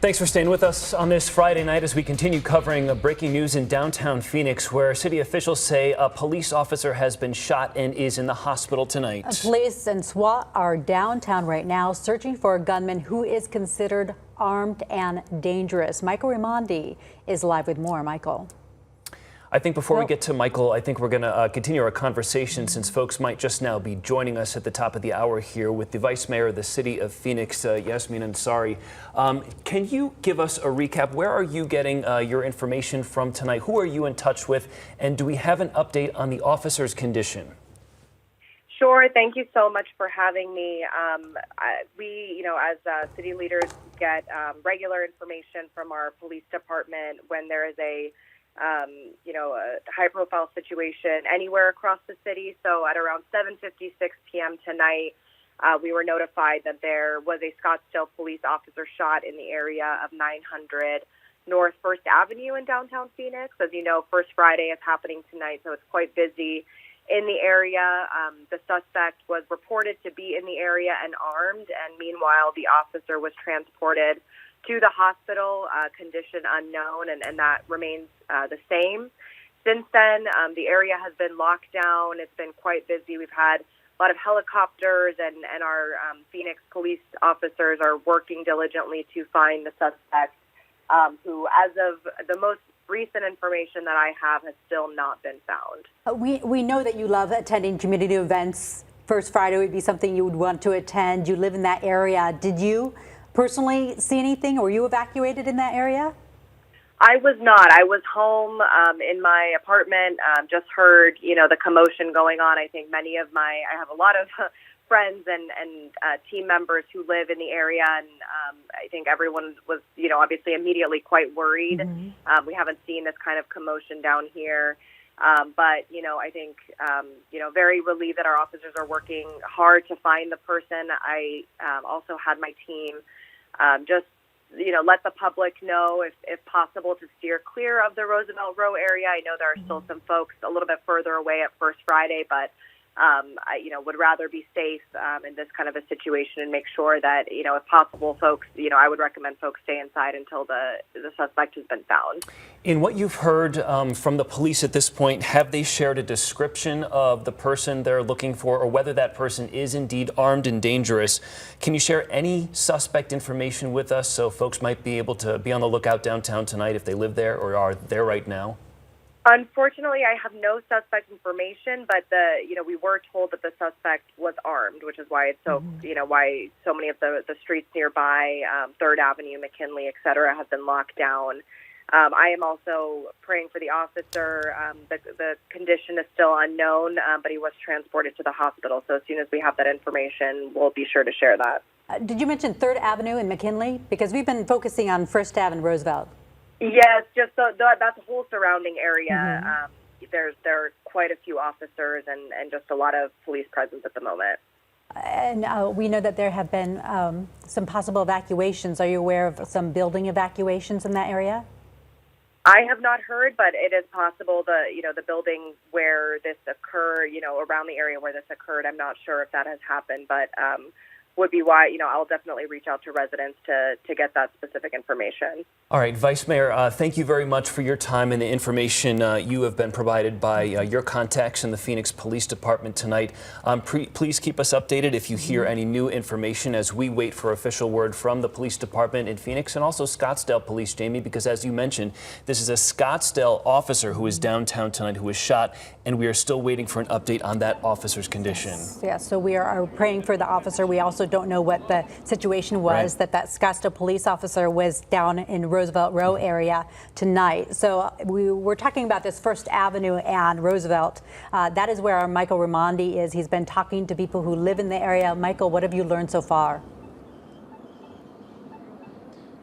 Thanks for staying with us on this Friday night as we continue covering breaking news in downtown Phoenix, where city officials say a police officer has been shot and is in the hospital tonight. Police and SWAT are downtown right now searching for a gunman who is considered armed and dangerous. Michael Raimondi is live with more. Michael. I think before we get to Michael, I think we're going to continue our conversation since folks might just now be joining us at the top of the hour here with the Vice Mayor of the City of Phoenix, Yassamin Ansar. Can you give us a recap? Where are you getting your information from tonight? Who are you in touch with? And do we have an update on the officer's condition? Sure. Thank you so much for having me. We, as city leaders, get regular information from our police department when there is a high-profile situation anywhere across the city. So at around 7:56 p.m. tonight, we were notified that there was a Scottsdale police officer shot in the area of 900 North First Avenue in downtown Phoenix. As you know, First Friday is happening tonight, so it's quite busy in the area. The suspect was reported to be in the area and armed, and meanwhile, the officer was transported to the hospital, condition unknown, and that remains the same. Since then, the area has been locked down. It's been quite busy. We've had a lot of helicopters, and our Phoenix police officers are working diligently to find the suspect, who, as of the most recent information that I have, has still not been found. We know that you love attending community events. First Friday would be something you would want to attend. You live in that area. Did you personally see anything? Or were you evacuated in that area? I was not. I was home in my apartment, just heard, the commotion going on. I think I have a lot of friends and team members who live in the area, and I think everyone was, obviously immediately quite worried. Mm-hmm. We haven't seen this kind of commotion down here. But, I think, very relieved that our officers are working hard to find the person. I also had my team just, let the public know, if possible, to steer clear of the Roosevelt Row area. I know there are still some folks a little bit further away at First Friday, but I, would rather be safe in this kind of a situation and make sure that, if possible, folks, I would recommend folks stay inside until the suspect has been found. In what you've heard from the police at this point, have they shared a description of the person they're looking for, or whether that person is indeed armed and dangerous? Can you share any suspect information with us so folks might be able to be on the lookout downtown tonight if they live there or are there right now? Unfortunately, I have no suspect information, but we were told that the suspect was armed, which is why it's so, why so many of the streets nearby, 3rd Avenue, McKinley, et cetera, have been locked down. I am also praying for the officer. The condition is still unknown, but he was transported to the hospital. So as soon as we have that information, we'll be sure to share that. Did you mention 3rd Avenue and McKinley? Because we've been focusing on 1st Ave and Roosevelt. Yes, just that whole surrounding area. Mm-hmm. There are quite a few officers and just a lot of police presence at the moment. And we know that there have been some possible evacuations. Are you aware of some building evacuations in that area? I have not heard, but it is possible the building where this occurred, around the area where this occurred. I'm not sure if that has happened, but would be why, I'll definitely reach out to residents to get that specific information. All right, Vice Mayor, thank you very much for your time and the information you have been provided by your contacts in the Phoenix Police Department tonight. Please keep us updated if you hear any new information as we wait for official word from the police department in Phoenix and also Scottsdale Police, Jamie, because as you mentioned, this is a Scottsdale officer who is downtown tonight who was shot, and we are still waiting for an update on that officer's condition. Yes, so we are praying for the officer. We also don't know what the situation was, right. that Scottsdale police officer was down in Roosevelt Row area tonight. So we were talking about this 1st Avenue and Roosevelt. That is where our Michael Raimondi is. He's been talking to people who live in the area. Michael, what have you learned so far?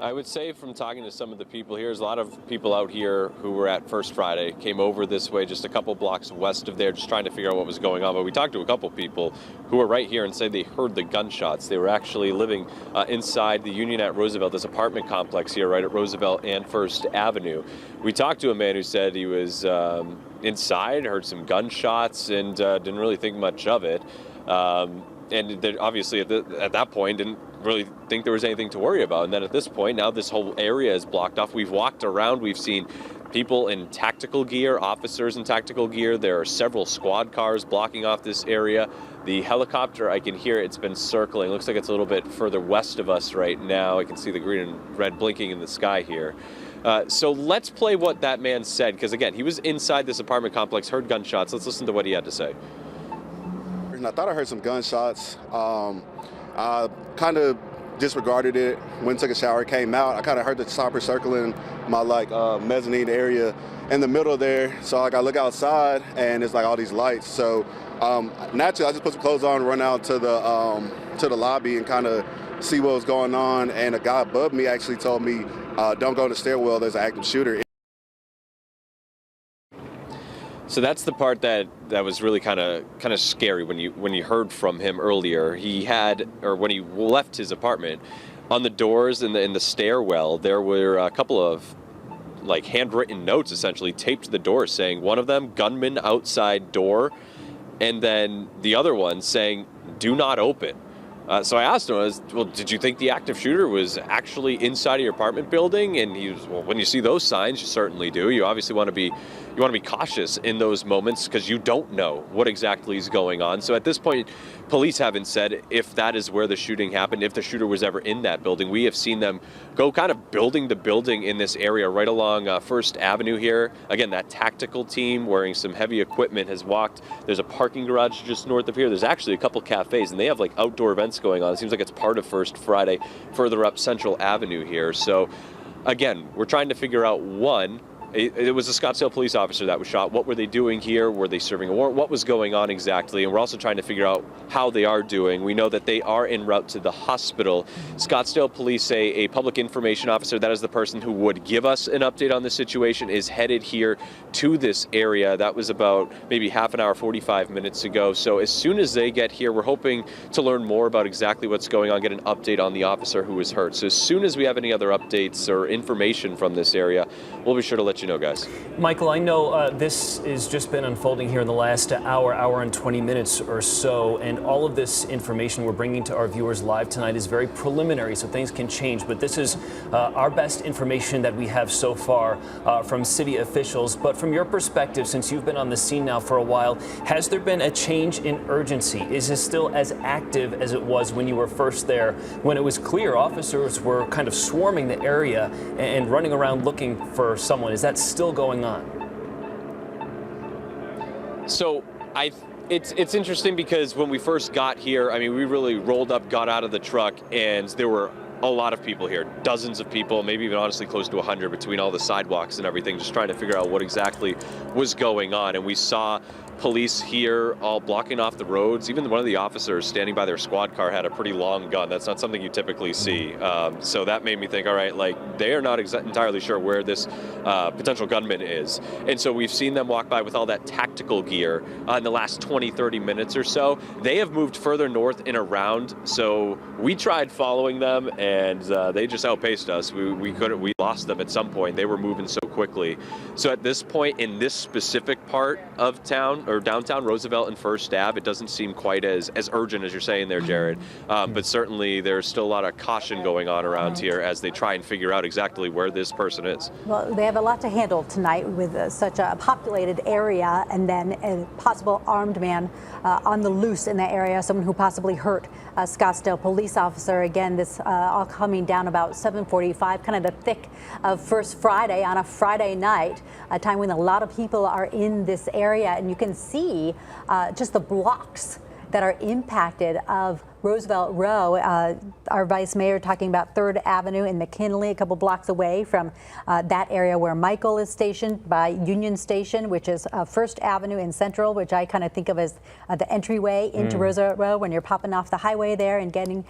I would say from talking to some of the people here, there's a lot of people out here who were at First Friday, came over this way just a couple blocks west of there, just trying to figure out what was going on. But we talked to a couple people who were right here and said they heard the gunshots. They were actually living inside the Union at Roosevelt, this apartment complex here right at Roosevelt and First Avenue. We talked to a man who said he was inside, heard some gunshots, and didn't really think much of it. And obviously at that point didn't really think there was anything to worry about. And then at this point, now this whole area is blocked off. We've walked around, we've seen people in tactical gear, officers in tactical gear. There are several squad cars blocking off this area. The helicopter, I can hear it's been circling. Looks like it's a little bit further west of us right now. I can see the green and red blinking in the sky here. So let's play what that man said, because again, he was inside this apartment complex, heard gunshots. Let's listen to what he had to say. I thought I heard some gunshots. I kind of disregarded it, went and took a shower, came out. I kind of heard the chopper circling my mezzanine area in the middle there. So I look outside and it's like all these lights. So naturally I just put some clothes on, run out to the lobby and kind of see what was going on. And a guy above me actually told me, don't go in the stairwell, there's an active shooter. So that's the part that was really kind of scary when you heard from him earlier. When he left his apartment, on the doors in the stairwell, there were a couple of handwritten notes essentially taped to the door saying, one of them, gunman outside door, and then the other one saying, do not open. So I asked him, well, did you think the active shooter was actually inside of your apartment building? And he was, well, when you see those signs, you certainly do. You obviously want to be cautious in those moments because you don't know what exactly is going on. So at this point, police haven't said if that is where the shooting happened, if the shooter was ever in that building. We have seen them go kind of building to building in this area right along First Avenue here. Again, that tactical team wearing some heavy equipment has walked. There's a parking garage just north of here. There's actually a couple cafes, and they have outdoor events going on. It seems like it's part of First Friday further up Central Avenue here. So again, we're trying to figure out, one, it was a Scottsdale police officer that was shot. What were they doing here? Were they serving a warrant? What was going on exactly? And we're also trying to figure out how they are doing. We know that they are en route to the hospital. Scottsdale police say a public information officer, that is the person who would give us an update on the situation, is headed here to this area. That was about maybe half an hour, 45 minutes ago. So as soon as they get here, we're hoping to learn more about exactly what's going on, get an update on the officer who was hurt. So as soon as we have any other updates or information from this area, we'll be sure to let you know, guys. Michael, I know this has just been unfolding here in the last hour and 20 minutes or so, and all of this information we're bringing to our viewers live tonight is very preliminary, so things can change. But this is our best information that we have so far from city officials. But from your perspective, since you've been on the scene now for a while, has there been a change in urgency? Is this still as active as it was when you were first there, when it was clear officers were kind of swarming the area and running around looking for someone? Is that still going on? So it's interesting because when we first got here, I mean, we really rolled up, got out of the truck, and there were a lot of people here, dozens of people, maybe even honestly close to 100 between all the sidewalks and everything, just trying to figure out what exactly was going on. And we saw police here all blocking off the roads. Even one of the officers standing by their squad car had a pretty long gun. That's not something you typically see. So that made me think, all right, they are not entirely sure where this potential gunman is. And so we've seen them walk by with all that tactical gear in the last 20, 30 minutes or so. They have moved further north and around. So we tried following them, and they just outpaced us. We lost them at some point. They were moving so quickly. So at this point, in this specific part of town, or downtown Roosevelt and First Ave, it doesn't seem quite as urgent as you're saying there, Jared. But certainly there's still a lot of caution going on around here as they try and figure out exactly where this person is. Well, they have a lot to handle tonight with such a populated area, and then a possible armed man on the loose in the area, someone who possibly hurt a Scottsdale police officer. Again, this all coming down about 7:45, kind of the thick of First Friday on a Friday night, a time when a lot of people are in this area, and you can see just the blocks that are impacted of Roosevelt Row. Our Vice Mayor talking about 3rd Avenue in McKinley, a couple blocks away from that area where Michael is stationed, by Union Station, which is 1st Avenue in Central, which I kind of think of as the entryway into Roosevelt Row. When you're popping off the highway there and getting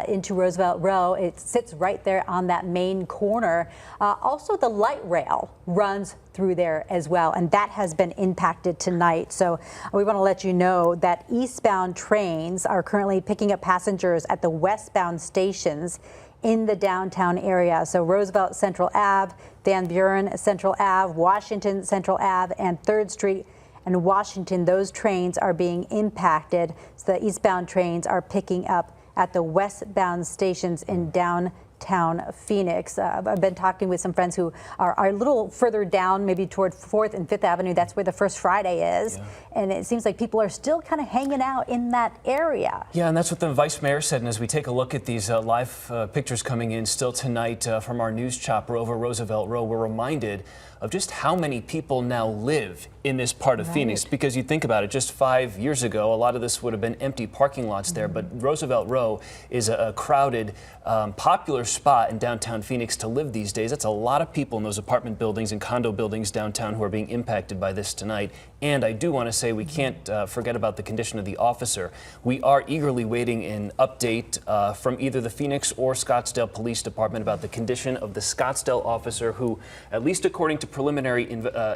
into Roosevelt Row, it sits right there on that main corner. Also, the light rail runs through there as well, and that has been impacted tonight. So we want to let you know that eastbound trains are currently picking up passengers at the westbound stations in the downtown area. So Roosevelt Central Ave, Van Buren Central Ave, Washington Central Ave, and 3rd Street and Washington, those trains are being impacted. So the eastbound trains are picking up at the westbound stations in downtown Phoenix. I've been talking with some friends who are a little further down, maybe toward 4th and 5th Avenue. That's where the First Friday is. Yeah. And it seems like people are still kind of hanging out in that area. Yeah, and that's what the Vice Mayor said. And as we take a look at these live pictures coming in still tonight from our news chopper over Roosevelt Row, we're reminded of just how many people now live in this part of Phoenix. Because you think about it, just 5 years ago, a lot of this would have been empty parking lots there. But Roosevelt Row is a crowded, popular spot in downtown Phoenix to live these days. That's a lot of people in those apartment buildings and condo buildings downtown who are being impacted by this tonight. And I do want to say we can't forget about the condition of the officer. We are eagerly waiting an update from either the Phoenix or Scottsdale Police Department about the condition of the Scottsdale officer who, at least according to preliminary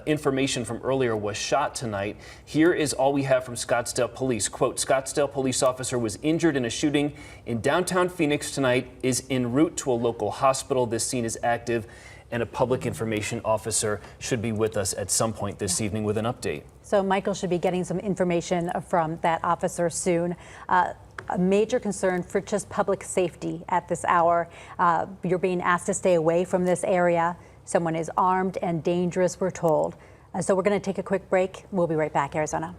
information from earlier, was shot tonight. Here is all we have from Scottsdale Police. Quote, Scottsdale police officer was injured in a shooting in downtown Phoenix tonight, is en route to a local hospital. This scene is active, and a public information officer should be with us at some point this evening with an update. So Michael should be getting some information from that officer soon. A major concern for just public safety at this hour. You're being asked to stay away from this area. Someone is armed and dangerous, we're told. So we're going to take a quick break. We'll be right back, Arizona.